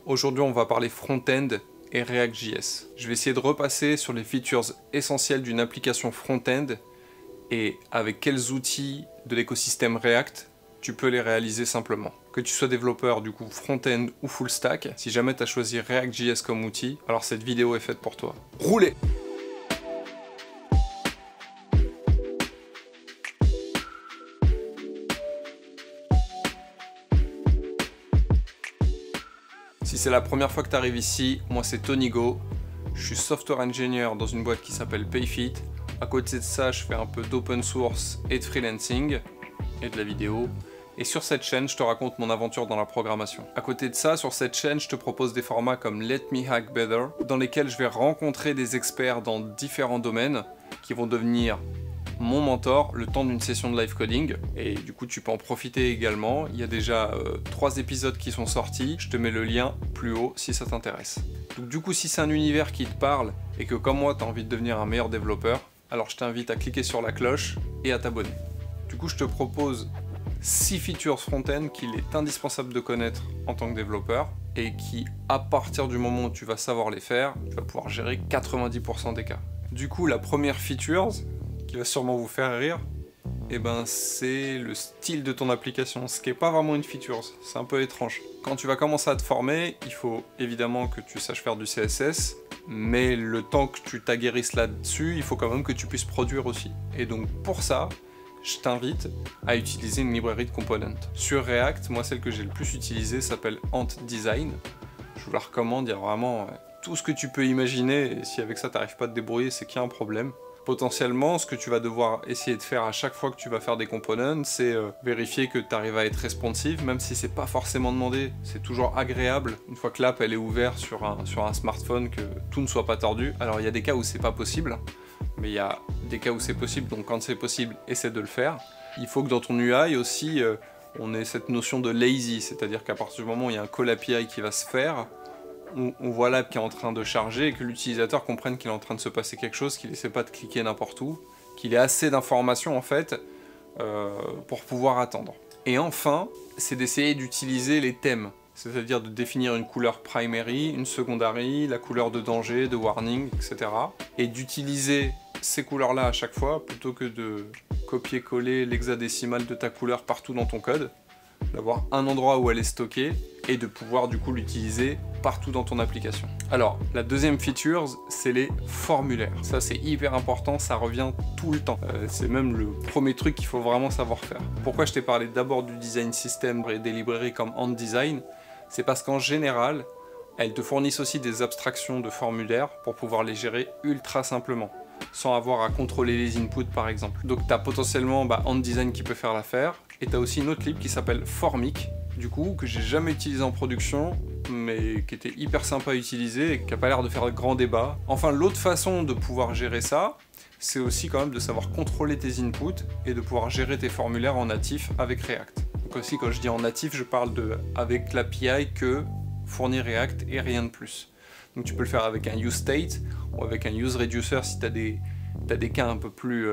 Aujourd'hui, on va parler front-end et React.js. Je vais essayer de repasser sur les features essentielles d'une application front-end et avec quels outils de l'écosystème React tu peux les réaliser simplement. Que tu sois développeur du coup front-end ou full stack, si jamais tu as choisi React.js comme outil, alors cette vidéo est faite pour toi. Roulez! Si c'est la première fois que tu arrives ici, moi c'est Tony Go, je suis software engineer dans une boîte qui s'appelle Payfit. À côté de ça, je fais un peu d'open source et de freelancing et de la vidéo. Et sur cette chaîne, je te raconte mon aventure dans la programmation. À côté de ça, sur cette chaîne, je te propose des formats comme Let Me Hack Better, dans lesquels je vais rencontrer des experts dans différents domaines qui vont devenir mon mentor le temps d'une session de live coding. Et du coup, tu peux en profiter également. Il y a déjà 3 épisodes qui sont sortis. Je te mets le lien plus haut si ça t'intéresse. Donc du coup, si c'est un univers qui te parle et que comme moi, tu as envie de devenir un meilleur développeur, alors je t'invite à cliquer sur la cloche et à t'abonner. Du coup, je te propose 6 features front-end qu'il est indispensable de connaître en tant que développeur et qui, à partir du moment où tu vas savoir les faire, tu vas pouvoir gérer 90% des cas. Du coup, la première feature, qui va sûrement vous faire rire, eh ben, c'est le style de ton application, ce qui n'est pas vraiment une feature, c'est un peu étrange. Quand tu vas commencer à te former, il faut évidemment que tu saches faire du CSS, mais le temps que tu t'aguerrisses là-dessus, il faut quand même que tu puisses produire aussi. Et donc pour ça, je t'invite à utiliser une librairie de components. Sur React, moi celle que j'ai le plus utilisée s'appelle Ant Design. Je vous la recommande, il y a vraiment tout ce que tu peux imaginer, et si avec ça tu n'arrives pas à te débrouiller, c'est qu'il y a un problème. Potentiellement, ce que tu vas devoir essayer de faire à chaque fois que tu vas faire des components, c'est vérifier que tu arrives à être responsive, même si c'est pas forcément demandé. C'est toujours agréable, une fois que l'app elle est ouverte sur un smartphone, que tout ne soit pas tordu. Alors il y a des cas où c'est pas possible, mais il y a des cas où c'est possible, donc quand c'est possible, essaie de le faire. Il faut que dans ton UI aussi, on ait cette notion de lazy, c'est-à-dire qu'à partir du moment où il y a un call API qui va se faire, on voit l'app qui est en train de charger et que l'utilisateur comprenne qu'il est en train de se passer quelque chose, qu'il n'essaie pas de cliquer n'importe où, qu'il ait assez d'informations en fait pour pouvoir attendre. Et enfin, c'est d'essayer d'utiliser les thèmes, c'est-à-dire de définir une couleur primary, une secondary, la couleur de danger, de warning, etc. Et d'utiliser ces couleurs-là à chaque fois, plutôt que de copier-coller l'hexadécimal de ta couleur partout dans ton code, d'avoir un endroit où elle est stockée et de pouvoir du coup l'utiliser partout dans ton application. Alors, la deuxième feature, c'est les formulaires. Ça, c'est hyper important, ça revient tout le temps. C'est même le premier truc qu'il faut vraiment savoir faire. Pourquoi je t'ai parlé d'abord du design system et des librairies comme Ant Design? C'est parce qu'en général, elles te fournissent aussi des abstractions de formulaires pour pouvoir les gérer ultra simplement, sans avoir à contrôler les inputs par exemple. Donc tu as potentiellement Ant Design qui peut faire l'affaire, et tu as aussi une autre lib qui s'appelle Formic, du coup, que j'ai jamais utilisé en production, mais qui était hyper sympa à utiliser et qui n'a pas l'air de faire de grand débat. Enfin, l'autre façon de pouvoir gérer ça, c'est aussi quand même de savoir contrôler tes inputs et de pouvoir gérer tes formulaires en natif avec React. Donc aussi, quand je dis en natif, je parle avec l'API que fournit React et rien de plus. Donc tu peux le faire avec un useState ou avec un useReducer si tu as des cas un peu plus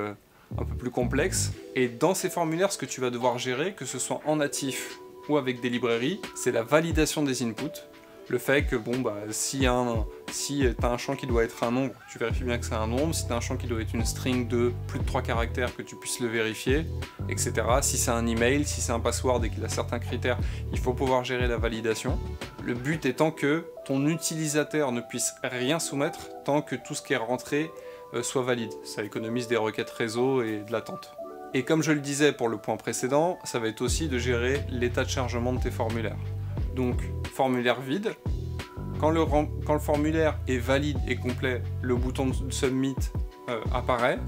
complexes. Et dans ces formulaires, ce que tu vas devoir gérer, que ce soit en natif ou avec des librairies, c'est la validation des inputs. Le fait que, si tu as un champ qui doit être un nombre, tu vérifies bien que c'est un nombre. Si tu as un champ qui doit être une string de plus de 3 caractères, que tu puisses le vérifier, etc. Si c'est un email, si c'est un password et qu'il a certains critères, il faut pouvoir gérer la validation. Le but étant que ton utilisateur ne puisse rien soumettre tant que tout ce qui est rentré soit valide. Ça économise des requêtes réseau et de l'attente. Et comme je le disais pour le point précédent, ça va être aussi de gérer l'état de chargement de tes formulaires. Donc, formulaire vide. Quand le formulaire est valide et complet, le bouton de Submit apparaît.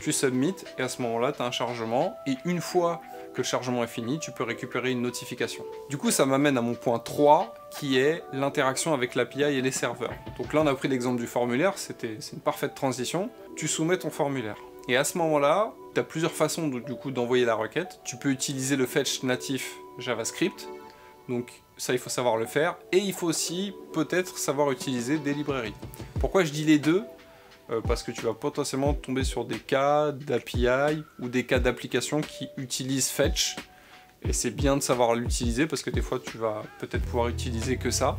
Tu submit et à ce moment-là, tu as un chargement. Et une fois que le chargement est fini, tu peux récupérer une notification. Du coup, ça m'amène à mon point 3, qui est l'interaction avec l'API et les serveurs. Donc là, on a pris l'exemple du formulaire, c'est une parfaite transition. Tu soumets ton formulaire. Et à ce moment-là, tu as plusieurs façons d'envoyer la requête. Tu peux utiliser le fetch natif JavaScript. Donc ça, il faut savoir le faire. Et il faut aussi peut-être savoir utiliser des librairies. Pourquoi je dis les deux ? Parce que tu vas potentiellement tomber sur des cas d'API ou des cas d'application qui utilisent fetch. Et c'est bien de savoir l'utiliser parce que des fois, tu vas peut-être pouvoir utiliser que ça.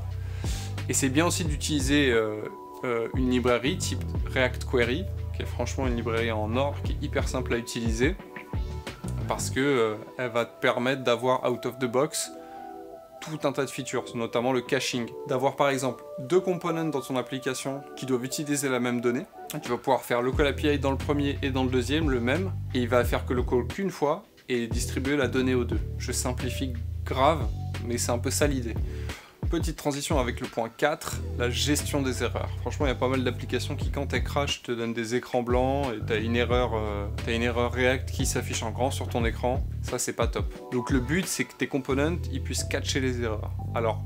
Et c'est bien aussi d'utiliser une librairie type React Query, qui est franchement une librairie en or, qui est hyper simple à utiliser, parce que elle va te permettre d'avoir out of the box tout un tas de features, notamment le caching. D'avoir par exemple 2 components dans ton application qui doivent utiliser la même donnée. Tu vas pouvoir faire le call API dans le premier et dans le deuxième, le même, et il va faire que le call qu'une fois et distribuer la donnée aux deux. Je simplifie grave, mais c'est un peu ça l'idée. Petite transition avec le point 4, la gestion des erreurs. Franchement, il y a pas mal d'applications qui, quand elles crashent, te donnent des écrans blancs et t'as une erreur React qui s'affiche en grand sur ton écran. Ça, c'est pas top. Donc le but, c'est que tes components, ils puissent catcher les erreurs. Alors,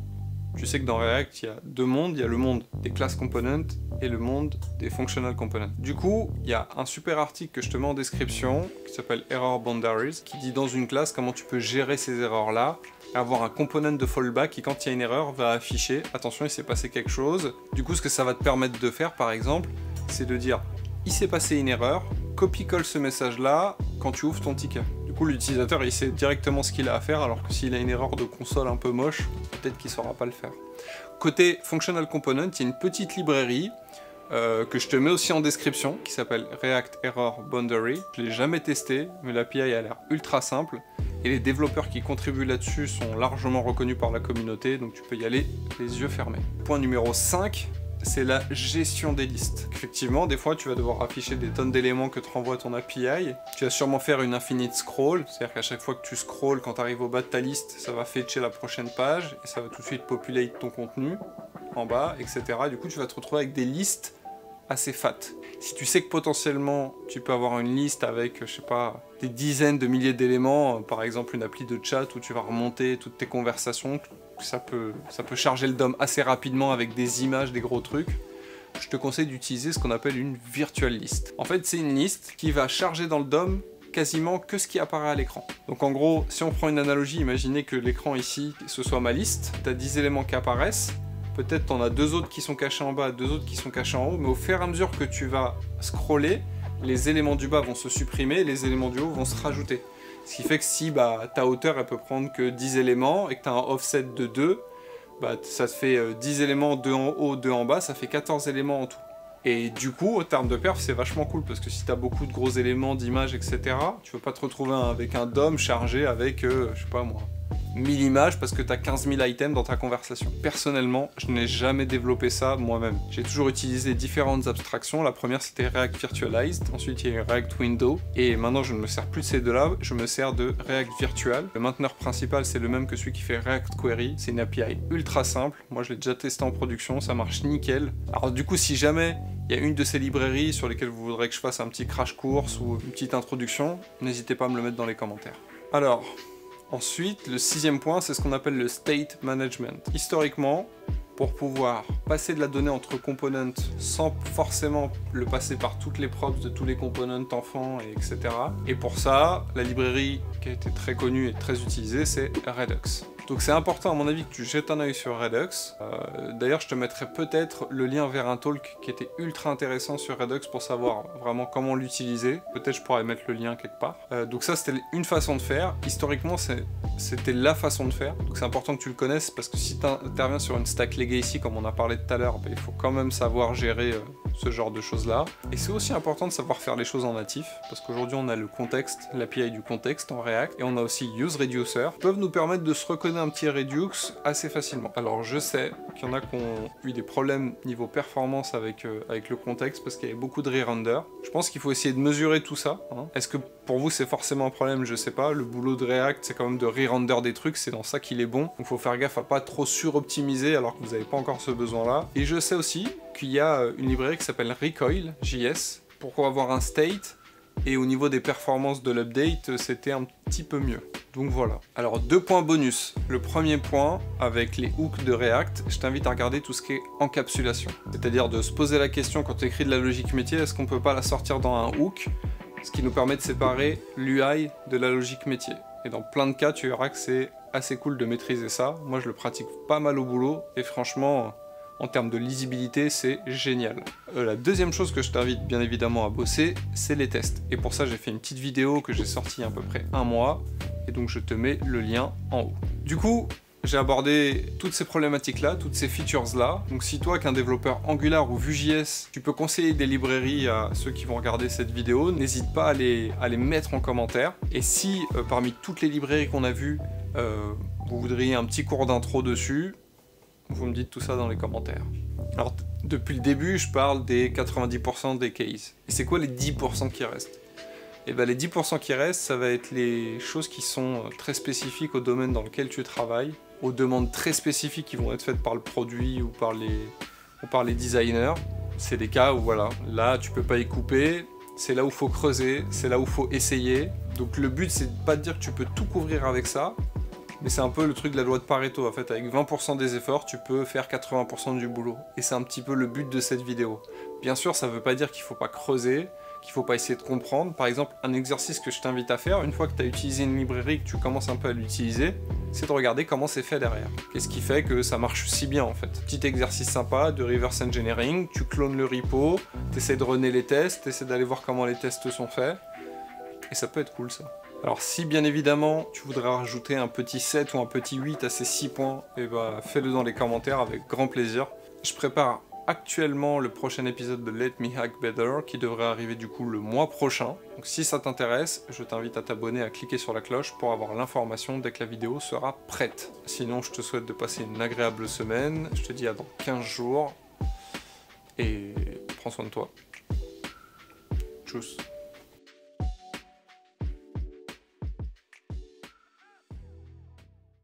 tu sais que dans React, il y a 2 mondes. Il y a le monde des class components et le monde des functional components. Du coup, il y a un super article que je te mets en description qui s'appelle Error Boundaries, qui dit dans une classe comment tu peux gérer ces erreurs-là, avoir un component de fallback qui, quand il y a une erreur, va afficher « Attention, il s'est passé quelque chose ». Du coup, ce que ça va te permettre de faire, par exemple, c'est de dire « Il s'est passé une erreur, copie-colle ce message-là quand tu ouvres ton ticket ». Du coup, l'utilisateur, il sait directement ce qu'il a à faire, alors que s'il a une erreur de console un peu moche, peut-être qu'il ne saura pas le faire. Côté Functional Component, il y a une petite librairie que je te mets aussi en description, qui s'appelle React Error Boundary. Je ne l'ai jamais testé, mais l'API a l'air ultra simple. Et les développeurs qui contribuent là-dessus sont largement reconnus par la communauté, donc tu peux y aller les yeux fermés. Point numéro 5, c'est la gestion des listes. Effectivement, des fois, tu vas devoir afficher des tonnes d'éléments que te renvoie ton API. Tu vas sûrement faire une infinite scroll, c'est-à-dire qu'à chaque fois que tu scrolls, quand tu arrives au bas de ta liste, ça va fetcher la prochaine page, et ça va tout de suite populate ton contenu en bas, etc. Du coup, tu vas te retrouver avec des listes assez fat. Si tu sais que potentiellement tu peux avoir une liste avec, je sais pas, des dizaines de milliers d'éléments, par exemple une appli de chat où tu vas remonter toutes tes conversations, ça peut charger le DOM assez rapidement avec des images, des gros trucs. Je te conseille d'utiliser ce qu'on appelle une virtual list. En fait, c'est une liste qui va charger dans le DOM quasiment que ce qui apparaît à l'écran. Donc en gros, si on prend une analogie, imaginez que l'écran ici, ce soit ma liste, tu as 10 éléments qui apparaissent, peut-être t'en as 2 autres qui sont cachés en bas, 2 autres qui sont cachés en haut, mais au fur et à mesure que tu vas scroller, les éléments du bas vont se supprimer, les éléments du haut vont se rajouter. Ce qui fait que si ta hauteur elle peut prendre que 10 éléments et que tu as un offset de 2, ça te fait 10 éléments, 2 en haut, 2 en bas, ça fait 14 éléments en tout. Et du coup, au terme de perf, c'est vachement cool parce que si tu as beaucoup de gros éléments, d'images, etc., tu ne vas pas te retrouver avec un DOM chargé avec, je sais pas moi, 1000 images parce que tu as 15 000 items dans ta conversation. Personnellement, je n'ai jamais développé ça moi-même. J'ai toujours utilisé différentes abstractions. La première, c'était React Virtualized. Ensuite, il y a eu React Window. Et maintenant, je ne me sers plus de ces deux-là. Je me sers de React Virtual. Le mainteneur principal, c'est le même que celui qui fait React Query. C'est une API ultra simple. Moi, je l'ai déjà testé en production. Ça marche nickel. Alors du coup, si jamais il y a une de ces librairies sur lesquelles vous voudrez que je fasse un petit crash course ou une petite introduction, n'hésitez pas à me le mettre dans les commentaires. Alors, ensuite, le 6e point, c'est ce qu'on appelle le state management. Historiquement, pour pouvoir passer de la donnée entre components sans forcément le passer par toutes les props de tous les components enfants, etc. Et pour ça, la librairie qui a été très connue et très utilisée, c'est Redux. Donc c'est important à mon avis que tu jettes un œil sur Redux. D'ailleurs je te mettrai peut-être le lien vers un talk qui était ultra intéressant sur Redux pour savoir vraiment comment l'utiliser. Peut-être je pourrais mettre le lien quelque part. Donc ça c'était une façon de faire. Historiquement c'était la façon de faire. Donc c'est important que tu le connaisses parce que si tu interviens sur une stack legacy comme on a parlé tout à l'heure, il faut quand même savoir gérer ce genre de choses là. Et c'est aussi important de savoir faire les choses en natif parce qu'aujourd'hui on a le contexte, l'API du contexte en React et on a aussi UseReducer qui peuvent nous permettre de se reconnaître un petit Redux assez facilement. Alors je sais qu'il y en a qui ont eu des problèmes niveau performance avec le contexte parce qu'il y avait beaucoup de re-render. Je pense qu'il faut essayer de mesurer tout ça. Hein. Est-ce que pour vous c'est forcément un problème? Je sais pas. Le boulot de React c'est quand même de re-render des trucs, c'est dans ça qu'il est bon. Donc il faut faire gaffe à pas trop sur-optimiser alors que vous n'avez pas encore ce besoin là. Et je sais aussi qu'il y a une librairie qui s'appelle Recoil.js pour avoir un state. Et au niveau des performances de l'update, c'était un petit peu mieux. Donc voilà. Alors 2 points bonus. Le premier point, avec les hooks de React, je t'invite à regarder tout ce qui est encapsulation. C'est-à-dire de se poser la question quand tu écris de la logique métier, est-ce qu'on peut pas la sortir dans un hook? Ce qui nous permet de séparer l'UI de la logique métier. Et dans plein de cas, tu verras que c'est assez cool de maîtriser ça. Moi, je le pratique pas mal au boulot et franchement, en termes de lisibilité, c'est génial. La deuxième chose que je t'invite bien évidemment à bosser, c'est les tests. Et pour ça, j'ai fait une petite vidéo que j'ai sortie il y a à peu près 1 mois. Et donc, je te mets le lien en haut. Du coup, j'ai abordé toutes ces problématiques-là, toutes ces features-là. Donc si toi, qu'un développeur Angular ou Vue.js, tu peux conseiller des librairies à ceux qui vont regarder cette vidéo, n'hésite pas à les mettre en commentaire. Et si parmi toutes les librairies qu'on a vues, vous voudriez un petit cours d'intro dessus, vous me dites tout ça dans les commentaires. Alors depuis le début, je parle des 90% des cases. Et c'est quoi les 10% qui restent? Et bien les 10% qui restent, ça va être les choses qui sont très spécifiques au domaine dans lequel tu travailles, aux demandes très spécifiques qui vont être faites par le produit ou par les designers. C'est des cas où voilà, là tu peux pas y couper, c'est là où il faut creuser, c'est là où il faut essayer. Donc le but c'est de pas te dire que tu peux tout couvrir avec ça, mais c'est un peu le truc de la loi de Pareto, en fait, avec 20% des efforts, tu peux faire 80% du boulot. Et c'est un petit peu le but de cette vidéo. Bien sûr, ça veut pas dire qu'il faut pas creuser, qu'il faut pas essayer de comprendre. Par exemple, un exercice que je t'invite à faire, une fois que tu as utilisé une librairie, que tu commences un peu à l'utiliser, c'est de regarder comment c'est fait derrière. Qu'est-ce qui fait que ça marche si bien, en fait. Petit exercice sympa de reverse engineering, tu clones le repo, tu essaies de runner les tests, tu essaies d'aller voir comment les tests sont faits, et ça peut être cool, ça. Alors si bien évidemment tu voudrais rajouter un petit 7 ou un petit 8 à ces 6 points, et bah fais-le dans les commentaires avec grand plaisir. Je prépare actuellement le prochain épisode de Let Me Hack Better qui devrait arriver du coup le mois prochain. Donc si ça t'intéresse, je t'invite à t'abonner, à cliquer sur la cloche pour avoir l'information dès que la vidéo sera prête. Sinon je te souhaite de passer une agréable semaine, je te dis à dans 15 jours et prends soin de toi. Tchuss.